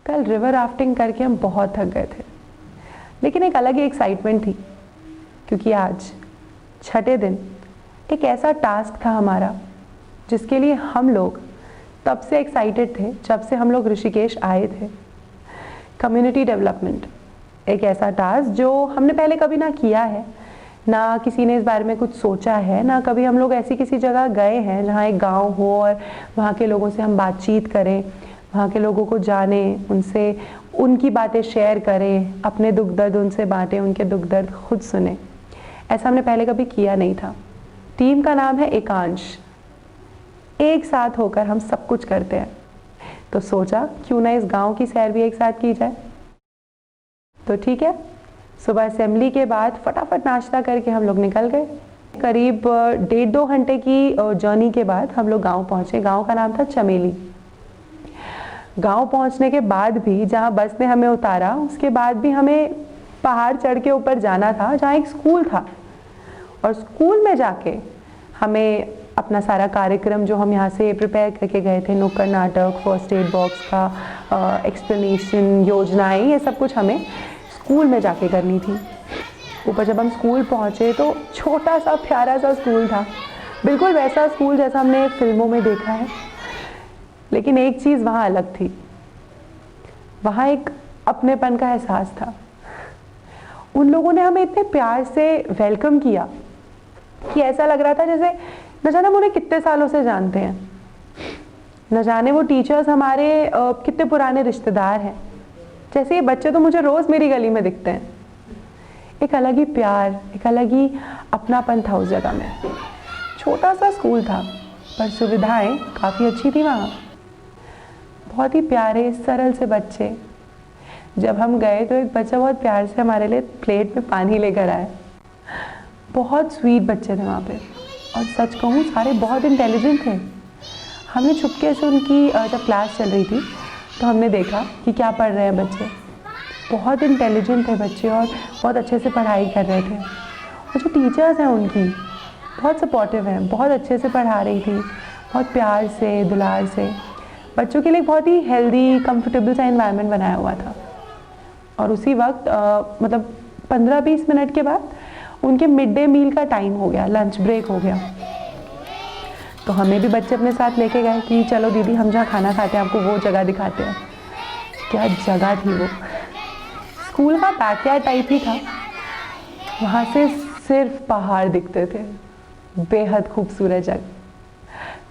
कल river rafting करके हम बहुत थक गए थे, लेकिन एक अलग ही एक्साइटमेंट थी, क्योंकि आज छठे दिन एक ऐसा टास्क था हमारा जिसके लिए हम लोग तब से एक्साइटेड थे जब से हम लोग ऋषिकेश आए थे। कम्युनिटी डेवलपमेंट, एक ऐसा टास्क जो हमने पहले कभी ना किया है, ना किसी ने इस बारे में कुछ सोचा है, ना कभी हम लोग ऐसी किसी जगह गए हैं जहाँ एक गांव हो और वहाँ के लोगों से हम बातचीत करें, वहाँ के लोगों को जानें, उनसे उनकी बातें शेयर करें, अपने दुख दर्द उनसे बांटें, उनके दुख दर्द खुद सुने। ऐसा हमने पहले कभी किया नहीं था। टीम का नाम है एकांश। एक साथ होकर हम सब कुछ करते हैं, तो सोचा क्यों ना इस गांव की सैर भी एक साथ की जाए। तो ठीक है, सुबह असेंबली के बाद फटाफट नाश्ता करके हम लोग निकल गए। करीब 1.5-2 घंटे की जर्नी के बाद हम लोग गांव पहुंचे। गांव का नाम था चमेली। गांव पहुंचने के बाद भी जहां बस ने हमें उतारा, उसके बाद भी हमें पहाड़ चढ़ के ऊपर जाना था जहां एक स्कूल था, और स्कूल में जाके हमें अपना सारा कार्यक्रम जो हम यहाँ से प्रिपेयर करके गए थे, नुक्कड़ नाटक, फर्स्ट एड बॉक्स का एक्सप्लेनेशन, योजनाएं, ये सब कुछ हमें स्कूल में जाके करनी थी। ऊपर जब हम स्कूल पहुँचे तो छोटा सा प्यारा सा स्कूल था, बिल्कुल वैसा स्कूल जैसा हमने फिल्मों में देखा है। लेकिन एक चीज़ वहाँ अलग थी, वहाँ एक अपनेपन का एहसास था। उन लोगों ने हमें इतने प्यार से वेलकम किया कि ऐसा लग रहा था जैसे न जाने हम उन्हें कितने सालों से जानते हैं, न जाने वो टीचर्स हमारे कितने पुराने रिश्तेदार हैं। जैसे ये बच्चे तो मुझे रोज़ मेरी गली में दिखते हैं। एक अलग ही प्यार, एक अलग ही अपनापन था उस जगह में। छोटा सा स्कूल था, पर सुविधाएं काफ़ी अच्छी थी वहाँ। बहुत ही प्यारे सरल से बच्चे। जब हम गए तो एक बच्चा बहुत प्यार से हमारे लिए प्लेट में पानी लेकर आया। बहुत स्वीट बच्चे थे वहाँ पे, और सच कहूँ सारे बहुत इंटेलिजेंट थे। हमने चुपके से उनकी जब क्लास चल रही थी तो हमने देखा कि क्या पढ़ रहे हैं बच्चे। बहुत इंटेलिजेंट थे बच्चे और बहुत अच्छे से पढ़ाई कर रहे थे। और जो टीचर्स हैं उनकी बहुत सपोर्टिव हैं, बहुत अच्छे से पढ़ा रही थी, बहुत प्यार से, दुलार से। बच्चों के लिए बहुत ही हेल्दी, कंफर्टेबल सा एनवायरनमेंट बनाया हुआ था। और उसी वक्त मतलब 15-20 मिनट के बाद उनके मिड डे मील का टाइम हो गया, लंच ब्रेक हो गया। तो हमें भी बच्चे अपने साथ लेके गए कि चलो दीदी, हम जहाँ खाना खाते हैं आपको वो जगह दिखाते हैं। क्या जगह थी वो! स्कूल का बैकयार्ड टाइप ही था। वहाँ से सिर्फ पहाड़ दिखते थे, बेहद खूबसूरत जगह।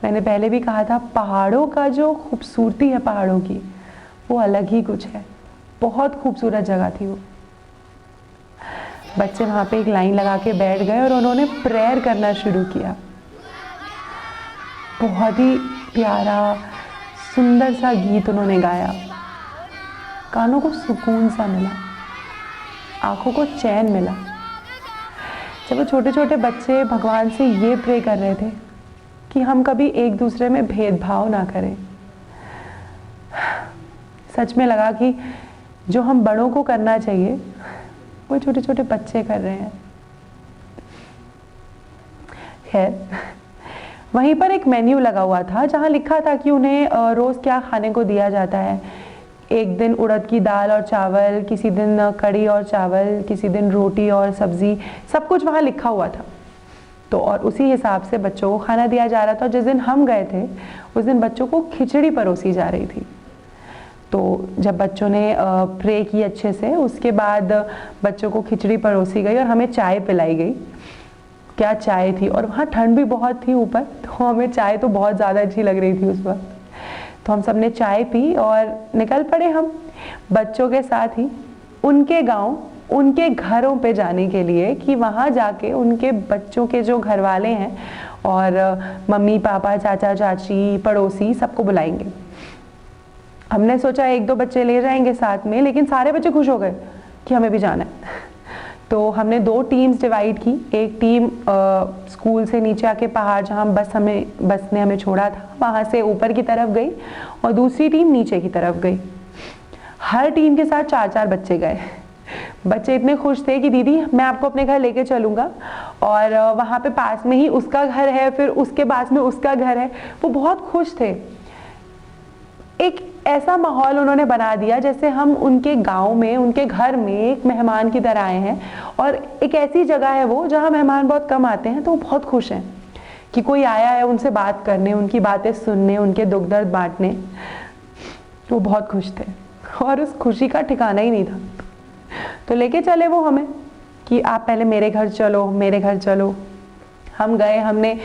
मैंने पहले भी कहा था, पहाड़ों का जो खूबसूरती है पहाड़ों की, वो अलग ही कुछ है। बहुत खूबसूरत जगह थी वो। बच्चे वहाँ पे एक लाइन लगा के बैठ गए और उन्होंने प्रेयर करना शुरू किया। बहुत ही प्यारा, सुंदर सा गीत उन्होंने गाया। कानों को सुकून सा मिला, आँखों को चैन मिला। जब वो छोटे छोटे बच्चे भगवान से ये प्रे कर रहे थे कि हम कभी एक दूसरे में भेदभाव ना करें, सच में लगा कि जो हम बड़ों को करना चाहिए वो छोटे छोटे बच्चे कर रहे हैं। खैर, वहीं पर एक मेन्यू लगा हुआ था जहां लिखा था कि उन्हें रोज़ क्या खाने को दिया जाता है। एक दिन उड़द की दाल और चावल, किसी दिन कढ़ी और चावल, किसी दिन रोटी और सब्ज़ी, सब कुछ वहाँ लिखा हुआ था। तो और उसी हिसाब से बच्चों को खाना दिया जा रहा था। जिस दिन हम गए थे उस दिन बच्चों को खिचड़ी परोसी जा रही थी। तो जब बच्चों ने प्रे की अच्छे से, उसके बाद बच्चों को खिचड़ी परोसी गई और हमें चाय पिलाई गई। क्या चाय थी! और वहाँ ठंड भी बहुत थी ऊपर, तो हमें चाय तो बहुत ज़्यादा अच्छी लग रही थी उस वक्त। तो हम सब ने चाय पी और निकल पड़े हम बच्चों के साथ ही उनके गांव, उनके घरों पे जाने के लिए, कि वहाँ जाके उनके बच्चों के जो घर वाले हैं और मम्मी पापा, चाचा चाची, पड़ोसी, सबको बुलाएंगे। हमने सोचा 1-2 बच्चे ले जाएंगे साथ में, लेकिन सारे बच्चे खुश हो गए कि हमें भी जाना है। तो हमने 2 टीम्स डिवाइड की। एक टीम स्कूल से नीचे आके पहाड़, जहाँ बस ने हमें छोड़ा था, वहाँ से ऊपर की तरफ गई, और दूसरी टीम नीचे की तरफ गई। हर टीम के साथ 4-4 बच्चे गए। बच्चे इतने खुश थे कि दीदी मैं आपको अपने घर लेके चलूँगा, और वहाँ पे पास में ही उसका घर है, फिर उसके पास में उसका घर है। वो बहुत खुश थे। एक ऐसा माहौल उन्होंने बना दिया जैसे हम उनके गांव में, उनके घर में एक मेहमान की तरह आए हैं। और एक ऐसी जगह है वो जहां मेहमान बहुत कम आते हैं, तो वो बहुत खुश हैं कि कोई आया है उनसे बात करने, उनकी बातें सुनने, उनके दुख दर्द बांटने। वो बहुत खुश थे और उस खुशी का ठिकाना ही नहीं था। तो लेके चले वो हमें कि आप पहले मेरे घर चलो, मेरे घर चलो। हम गए, हमने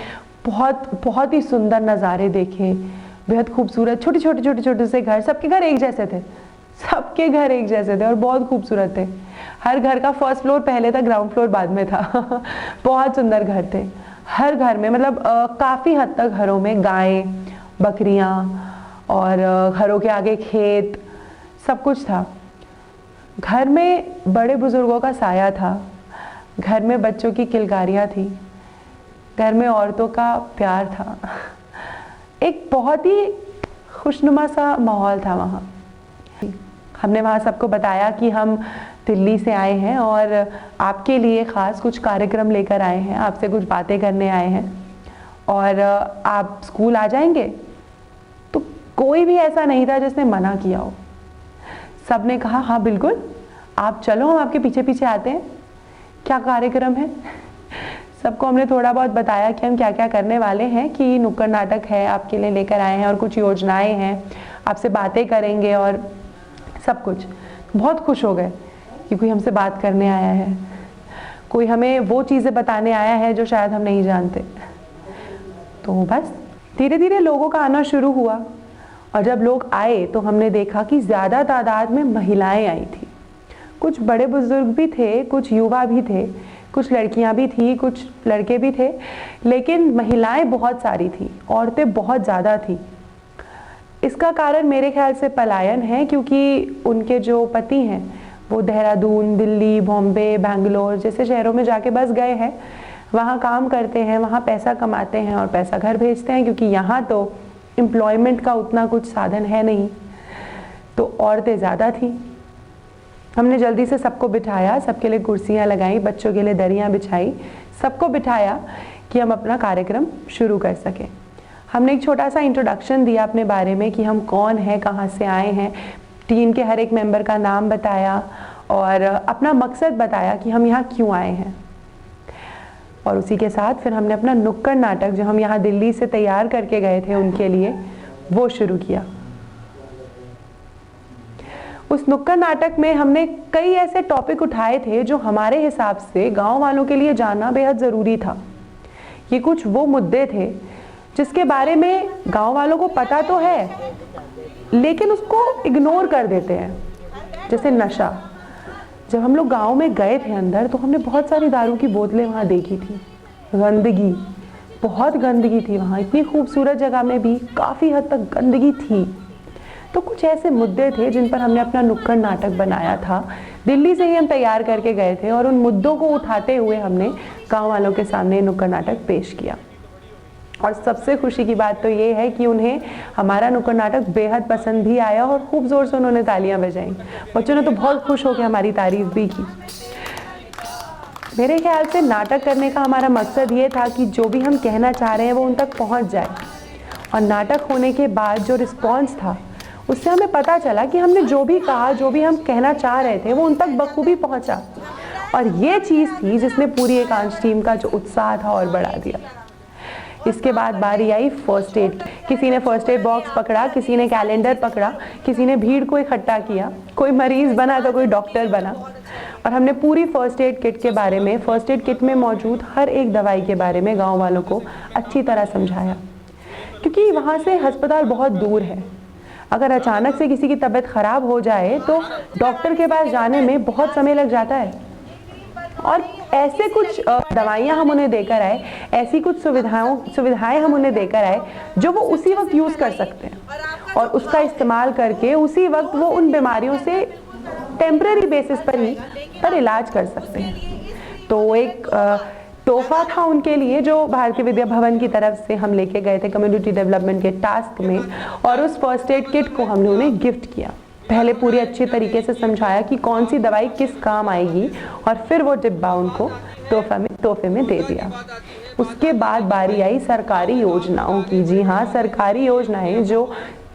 बहुत बहुत ही सुंदर नज़ारे देखे, बेहद खूबसूरत छोटे छोटे छोटे छोटे से घर। सबके घर एक जैसे थे, सबके घर एक जैसे थे और बहुत खूबसूरत थे। हर घर का फर्स्ट फ्लोर पहले था, ग्राउंड फ्लोर बाद में था। बहुत सुंदर घर थे। हर घर में मतलब काफ़ी हद तक घरों में गायें, बकरियां और घरों के आगे खेत, सब कुछ था। घर में बड़े बुजुर्गों का साया था, घर में बच्चों की किलकारियाँ थी, घर में औरतों का प्यार था। एक बहुत ही खुशनुमा सा माहौल था वहाँ। हमने वहाँ सबको बताया कि हम दिल्ली से आए हैं और आपके लिए ख़ास कुछ कार्यक्रम लेकर आए हैं, आपसे कुछ बातें करने आए हैं और आप स्कूल आ जाएंगे। तो कोई भी ऐसा नहीं था जिसने मना किया हो। सब ने कहा हाँ बिल्कुल, आप चलो, हम आपके पीछे पीछे आते हैं। क्या कार्यक्रम है? सबको हमने थोड़ा बहुत बताया कि हम क्या क्या करने वाले हैं, कि नुक्कड़ नाटक है, आपके लिए लेकर आए हैं और कुछ योजनाएं हैं, आपसे बातें करेंगे और सब कुछ। बहुत खुश हो गए कि कोई हमसे बात करने आया है, कोई हमें वो चीज़ें बताने आया है जो शायद हम नहीं जानते। तो बस धीरे धीरे लोगों का आना शुरू हुआ और जब लोग आए तो हमने देखा कि ज़्यादा तादाद में महिलाएं आई थी। कुछ बड़े बुजुर्ग भी थे, कुछ युवा भी थे, कुछ लड़कियां भी थी, कुछ लड़के भी थे, लेकिन महिलाएं बहुत सारी थी, औरतें बहुत ज़्यादा थी। इसका कारण मेरे ख्याल से पलायन है, क्योंकि उनके जो पति हैं वो देहरादून, दिल्ली, बॉम्बे, बैंगलोर जैसे शहरों में जाके बस गए हैं, वहाँ काम करते हैं, वहाँ पैसा कमाते हैं और पैसा घर भेजते हैं, क्योंकि यहाँ तो एम्प्लॉयमेंट का उतना कुछ साधन है नहीं। तो औरतें ज़्यादा थी। हमने जल्दी से सबको बिठाया, सबके लिए कुर्सियाँ लगाई, बच्चों के लिए दरियाँ बिछाई, सबको बिठाया कि हम अपना कार्यक्रम शुरू कर सकें। हमने एक छोटा सा इंट्रोडक्शन दिया अपने बारे में कि हम कौन हैं, कहाँ से आए हैं, टीम के हर एक मेंबर का नाम बताया और अपना मकसद बताया कि हम यहाँ क्यों आए हैं। और उसी के साथ फिर हमने अपना नुक्कड़ नाटक जो हम यहाँ दिल्ली से तैयार करके गए थे उनके लिए, वो शुरू किया। उस नुक्कड़ नाटक में हमने कई ऐसे टॉपिक उठाए थे जो हमारे हिसाब से गांव वालों के लिए जानना बेहद ज़रूरी था। ये कुछ वो मुद्दे थे जिसके बारे में गांव वालों को पता तो है लेकिन उसको इग्नोर कर देते हैं, जैसे नशा। जब हम लोग गांव में गए थे अंदर तो हमने बहुत सारी दारू की बोतलें वहाँ देखी थी। गंदगी, बहुत गंदगी थी वहाँ, इतनी खूबसूरत जगह में भी काफ़ी हद तक गंदगी थी। तो कुछ ऐसे मुद्दे थे जिन पर हमने अपना नुक्कड़ नाटक बनाया था। दिल्ली से ही हम तैयार करके गए थे और उन मुद्दों को उठाते हुए हमने गांव वालों के सामने नुक्कड़ नाटक पेश किया। और सबसे खुशी की बात तो ये है कि उन्हें हमारा नुक्कड़ नाटक बेहद पसंद भी आया और खूब ज़ोर से उन्होंने तालियां बजाई। बच्चों ने तो बहुत खुश होकर हमारी तारीफ भी की। मेरे ख्याल से नाटक करने का हमारा मकसद ये था कि जो भी हम कहना चाह रहे हैं वो उन तक पहुंच जाए। और नाटक होने के बाद जो रिस्पॉन्स था उससे हमें पता चला कि हमने जो भी कहा, जो भी हम कहना चाह रहे थे वो उन तक बखूबी पहुंचा। और ये चीज़ थी जिसने पूरी एकांश टीम का जो उत्साह था और बढ़ा दिया। इसके बाद बारी आई फर्स्ट एड। किसी ने फर्स्ट एड बॉक्स पकड़ा, किसी ने कैलेंडर पकड़ा, किसी ने भीड़ को इकट्ठा किया, कोई मरीज बना तो कोई डॉक्टर बना। और हमने पूरी फर्स्ट एड किट के बारे में, फर्स्ट एड किट में मौजूद हर एक दवाई के बारे में गांव वालों को अच्छी तरह समझाया, क्योंकि वहाँ से अस्पताल बहुत दूर है। अगर अचानक से किसी की तबीयत खराब हो जाए तो डॉक्टर के पास जाने में बहुत समय लग जाता है। और ऐसे कुछ दवाइयाँ हम उन्हें देकर आए, ऐसी कुछ सुविधाएं हम उन्हें देकर आए जो वो उसी वक्त यूज़ कर सकते हैं और उसका इस्तेमाल करके उसी वक्त वो उन बीमारियों से टेम्पररी बेसिस पर इलाज कर सकते हैं। तो एक तोहफा था उनके लिए जो भारतीय विद्या भवन की तरफ से हम लेके गए थे कम्युनिटी डेवलपमेंट के टास्क में, और उस फर्स्ट एड किट को हमने उन्हें गिफ्ट किया। पहले पूरी अच्छी तरीके से समझाया कि कौन सी दवाई किस काम आएगी और फिर वो डिब्बा उनको तोहफे में दे दिया। उसके बाद बारी आई सरकारी योजनाओं की। जी हाँ, सरकारी योजनाएं जो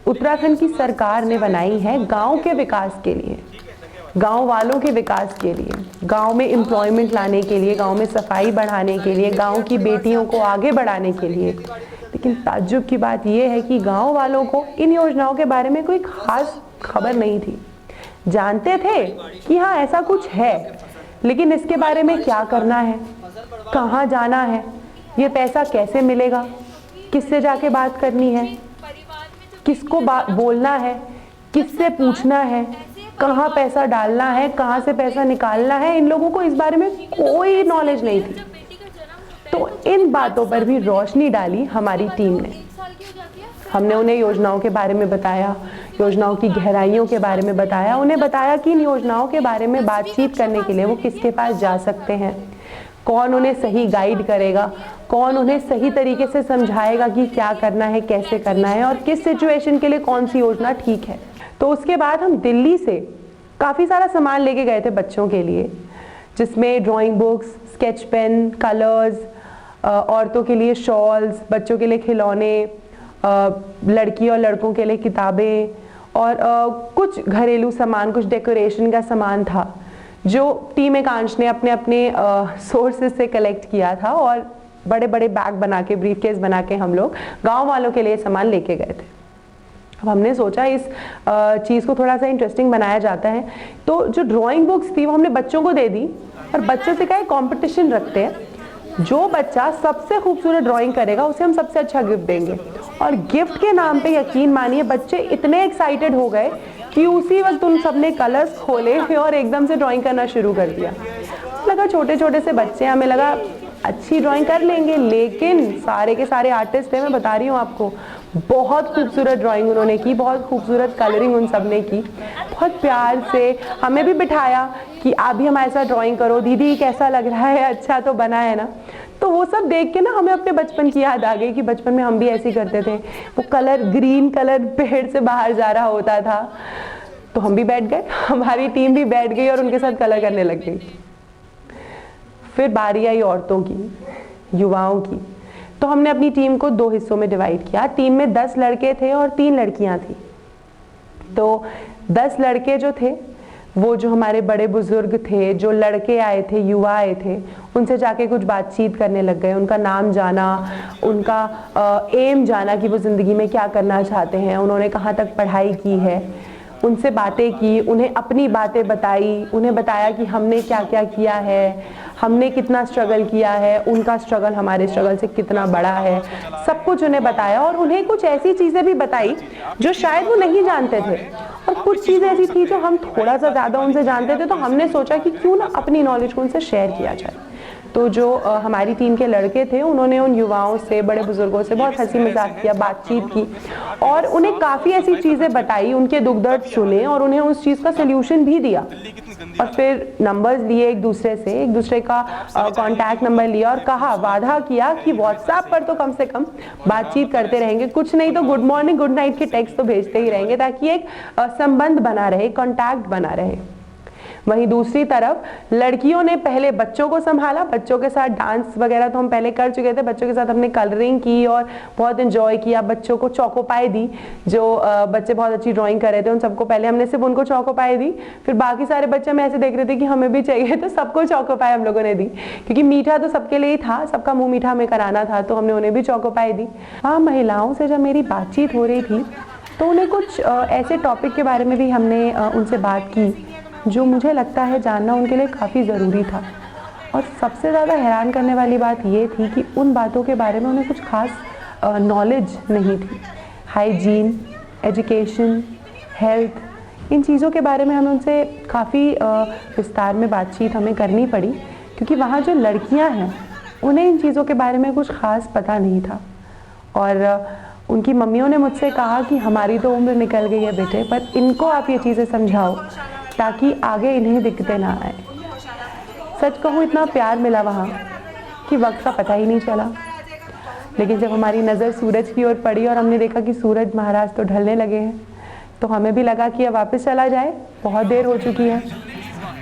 उत्तराखंड की सरकार ने बनाई है गांव के विकास के लिए, गांव वालों के विकास के लिए, गांव में एम्प्लॉयमेंट लाने के लिए, गांव में सफाई बढ़ाने के लिए, गांव की बेटियों को आगे बढ़ाने के लिए। लेकिन ताज्जुब की बात यह है कि गांव वालों को इन योजनाओं के बारे में कोई खास खबर नहीं थी। जानते थे कि हाँ ऐसा कुछ है, लेकिन इसके बारे में क्या करना है, कहाँ जाना है, ये पैसा कैसे मिलेगा, किससे जाके बात करनी है, किसको बोलना है, किससे पूछना है, कहाँ पैसा डालना है, कहाँ से पैसा निकालना है, इन लोगों को इस बारे में कोई नॉलेज नहीं थी। तो इन बातों पर भी रोशनी डाली हमारी टीम ने। हमने उन्हें योजनाओं के बारे में बताया, योजनाओं की गहराइयों के बारे में बताया, उन्हें बताया कि इन योजनाओं के बारे में बातचीत करने के लिए वो किसके पास जा सकते हैं, कौन उन्हें सही गाइड करेगा, कौन उन्हें सही तरीके से समझाएगा कि क्या करना है, कैसे करना है और किस सिचुएशन के लिए कौन सी योजना ठीक है। तो उसके बाद हम दिल्ली से काफ़ी सारा सामान लेके गए थे बच्चों के लिए, जिसमें drawing books, sketch pen, colours, औरतों के लिए शॉल्स, बच्चों के लिए खिलौने, लड़की और लड़कों के लिए किताबें और कुछ घरेलू सामान, कुछ डेकोरेशन का सामान था जो टीम एकांश ने अपने अपने सोर्सेज से कलेक्ट किया था और बड़े बड़े बैग बना के, ब्रीफकेस बना के हम लोग गांव वालों के लिए सामान लेके गए थे। अब हमने सोचा इस चीज़ को थोड़ा सा इंटरेस्टिंग बनाया जाता है, तो जो ड्राइंग बुक्स थी वो हमने बच्चों को दे दी और बच्चों से कहा कंपटीशन रखते हैं, जो बच्चा सबसे खूबसूरत ड्राइंग करेगा उसे हम सबसे अच्छा गिफ्ट देंगे। और गिफ्ट के नाम पे यकीन मानिए बच्चे इतने एक्साइटेड हो गए कि उसी वक्त उन सबने कलर्स खोले और एकदम से ड्राइंग करना शुरू कर दिया। लगा छोटे छोटे से बच्चे, हमें लगा अच्छी ड्राइंग कर लेंगे, लेकिन सारे के सारे आर्टिस्ट थे, मैं बता रही हूँ आपको, बहुत खूबसूरत ड्राइंग उन्होंने की, बहुत खूबसूरत कलरिंग उन सब ने की। बहुत प्यार से हमें भी बिठाया कि आप भी हमारे साथ ड्राइंग करो, दीदी कैसा लग रहा है, अच्छा तो बना है ना। तो वो सब देख के ना हमें अपने बचपन की याद आ गई कि बचपन में हम भी ऐसे ही करते थे। वो कलर, ग्रीन कलर पेड़ से बाहर जा रहा होता था, तो हम भी बैठ गए, हमारी टीम भी बैठ गई और उनके साथ कलर करने लग गई। फिर बारी आई औरतों की, युवाओं की। तो हमने अपनी टीम को 2 हिस्सों में डिवाइड किया। टीम में 10 लड़के थे और 3 लड़कियां थी। तो 10 लड़के जो थे वो जो हमारे बड़े बुजुर्ग थे, जो लड़के आए थे, युवा आए थे, उनसे जाके कुछ बातचीत करने लग गए, उनका नाम जाना, उनका एम जाना कि वो ज़िंदगी में क्या करना चाहते हैं, उन्होंने कहाँ तक पढ़ाई की है, उनसे बातें की, उन्हें अपनी बातें बताई, उन्हें बताया कि हमने क्या क्या किया है, हमने कितना स्ट्रगल किया है, उनका स्ट्रगल हमारे स्ट्रगल से कितना बड़ा है, सब कुछ उन्हें बताया। और उन्हें कुछ ऐसी चीज़ें भी बताई जो शायद वो नहीं जानते थे, और कुछ चीज़ें ऐसी थी जो हम थोड़ा सा ज़्यादा उनसे जानते थे, तो हमने सोचा कि क्यों ना अपनी नॉलेज को उनसे शेयर किया जाए। तो जो हमारी टीम के लड़के थे उन्होंने उन युवाओं से, बड़े बुजुर्गों से बहुत हंसी मजाक किया, बातचीत की और उन्हें काफ़ी ऐसी चीज़ें बताई, उनके दुख दर्द सुने और उन्हें उस चीज़ का सल्यूशन भी दिया। और फिर नंबर्स लिए एक दूसरे का कांटेक्ट नंबर लिया और कहा, वादा किया कि व्हाट्सएप पर तो कम से कम बातचीत करते रहेंगे, कुछ नहीं तो गुड मॉर्निंग गुड नाइट के टेक्स्ट तो भेजते ही रहेंगे, ताकि एक संबंध बना रहे, कांटेक्ट बना रहे। वहीं दूसरी तरफ लड़कियों ने पहले बच्चों को संभाला, बच्चों के साथ डांस वगैरह तो हम पहले कर चुके थे, बच्चों के साथ हमने कलरिंग की और बहुत एंजॉय किया। बच्चों को चौकोपाई दी, जो बच्चे बहुत अच्छी ड्राइंग कर रहे थे उन सबको पहले हमने सिर्फ उनको चौकोपाई दी, फिर बाकी सारे बच्चे हमें ऐसे देख रहे थे कि हमें भी चाहिए, तो सबको चौकोपाई हम लोगों ने दी, क्योंकि मीठा तो सबके लिए ही था, सबका मुँह मीठा हमें कराना था, तो हमने उन्हें भी चौकोपाई दी। हाँ, महिलाओं से जब मेरी बातचीत हो रही थी तो उन्हें कुछ ऐसे टॉपिक के बारे में भी हमने उनसे बात की जो मुझे लगता है जानना उनके लिए काफ़ी ज़रूरी था। और सबसे ज़्यादा हैरान करने वाली बात ये थी कि उन बातों के बारे में उन्हें कुछ खास नॉलेज नहीं थी। हाइजीन, एजुकेशन, हेल्थ, इन चीज़ों के बारे में हमें उनसे काफ़ी विस्तार में बातचीत हमें करनी पड़ी, क्योंकि वहाँ जो लड़कियाँ हैं उन्हें इन चीज़ों के बारे में कुछ खास पता नहीं था। और उनकी मम्मियों ने मुझसे कहा कि हमारी तो उम्र निकल गई है बेटे, पर इनको आप ये चीज़ें समझाओ ताकि आगे इन्हें दिक्कतें ना आए। सच कहूँ इतना प्यार मिला वहाँ कि वक्त का पता ही नहीं चला। लेकिन जब हमारी नज़र सूरज की ओर पड़ी और हमने देखा कि सूरज महाराज तो ढलने लगे हैं, तो हमें भी लगा कि अब वापस चला जाए, बहुत देर हो चुकी है।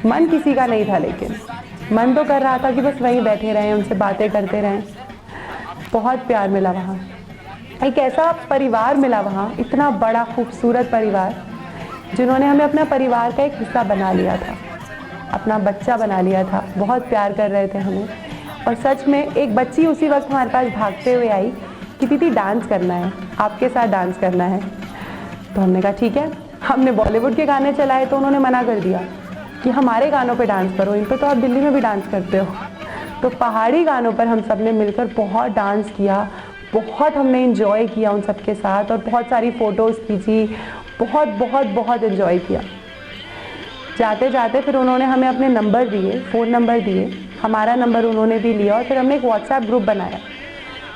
मन किसी का नहीं था, लेकिन मन तो कर रहा था कि बस वहीं बैठे रहें, उनसे बातें करते रहें। बहुत प्यार मिला वहाँ। एक ऐसा परिवार मिला वहाँ, इतना बड़ा खूबसूरत परिवार, जिन्होंने हमें अपना परिवार का एक हिस्सा बना लिया था, अपना बच्चा बना लिया था। बहुत प्यार कर रहे थे हमें। और सच में एक बच्ची उसी वक्त हमारे पास भागते हुए आई कि दीदी डांस करना है, आपके साथ डांस करना है। तो हमने कहा ठीक है। हमने बॉलीवुड के गाने चलाए तो उन्होंने मना कर दिया कि हमारे गानों पे डांस करो, इन पे तो आप दिल्ली में भी डांस करते हो। तो पहाड़ी गानों पर हम सब ने मिलकर बहुत डांस किया, बहुत हमने इंजॉय किया उन सब के साथ, और बहुत सारी फ़ोटोज़ खींची, बहुत बहुत बहुत इंजॉय किया। जाते जाते फिर उन्होंने हमें अपने नंबर दिए, फ़ोन नंबर दिए, हमारा नंबर उन्होंने भी लिया, और फिर हमने एक व्हाट्सएप ग्रुप बनाया।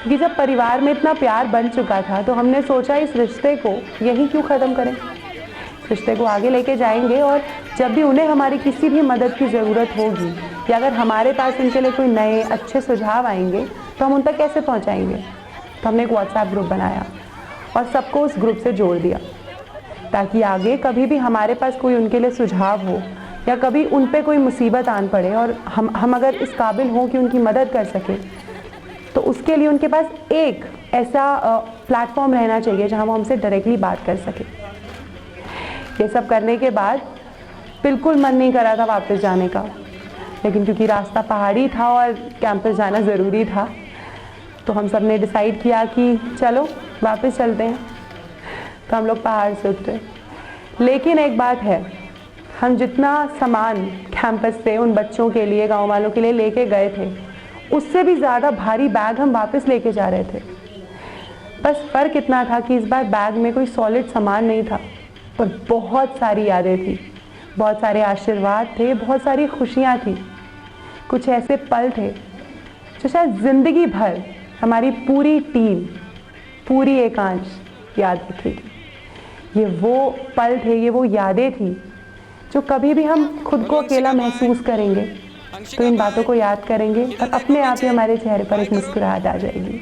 क्योंकि जब परिवार में इतना प्यार बन चुका था तो हमने सोचा इस रिश्ते को यहीं क्यों ख़त्म करें, इस रिश्ते को आगे लेके जाएंगे, और जब भी उन्हें हमारी किसी भी मदद की ज़रूरत होगी, या अगर हमारे पास उनके लिए कोई नए अच्छे सुझाव आएंगे तो हम उन तक कैसे पहुंचाएंगे। तो हमने एक व्हाट्सएप ग्रुप बनाया और सबको उस ग्रुप से जोड़ दिया, ताकि आगे कभी भी हमारे पास कोई उनके लिए सुझाव हो, या कभी उन पे कोई मुसीबत आन पड़े और हम अगर इस काबिल हों कि उनकी मदद कर सकें, तो उसके लिए उनके पास एक ऐसा प्लेटफॉर्म रहना चाहिए जहां वो हमसे डायरेक्टली बात कर सके। ये सब करने के बाद बिल्कुल मन नहीं करा था वापस जाने का, लेकिन क्योंकि रास्ता पहाड़ी था और कैंपस जाना ज़रूरी था, तो हम सब ने डिसाइड किया कि चलो वापस चलते हैं। तो हम लोग पहाड़ से उतरे। लेकिन एक बात है, हम जितना सामान कैंपस से उन बच्चों के लिए, गांव वालों के लिए लेके गए थे, उससे भी ज़्यादा भारी बैग हम वापस लेके जा रहे थे। बस फ़र्क इतना था कि इस बार बैग में कोई सॉलिड सामान नहीं था, पर बहुत सारी यादें थी, बहुत सारे आशीर्वाद थे, बहुत सारी खुशियाँ थी, कुछ ऐसे पल थे जो शायद ज़िंदगी भर हमारी पूरी टीम, पूरी एकांश याद रखेगी। ये वो पल थे, ये वो यादें थी जो कभी भी हम खुद को अकेला महसूस करेंगे तो इन बातों को याद करेंगे और अपने आप ही हमारे चेहरे पर एक मुस्कुराहट आ जाएगी।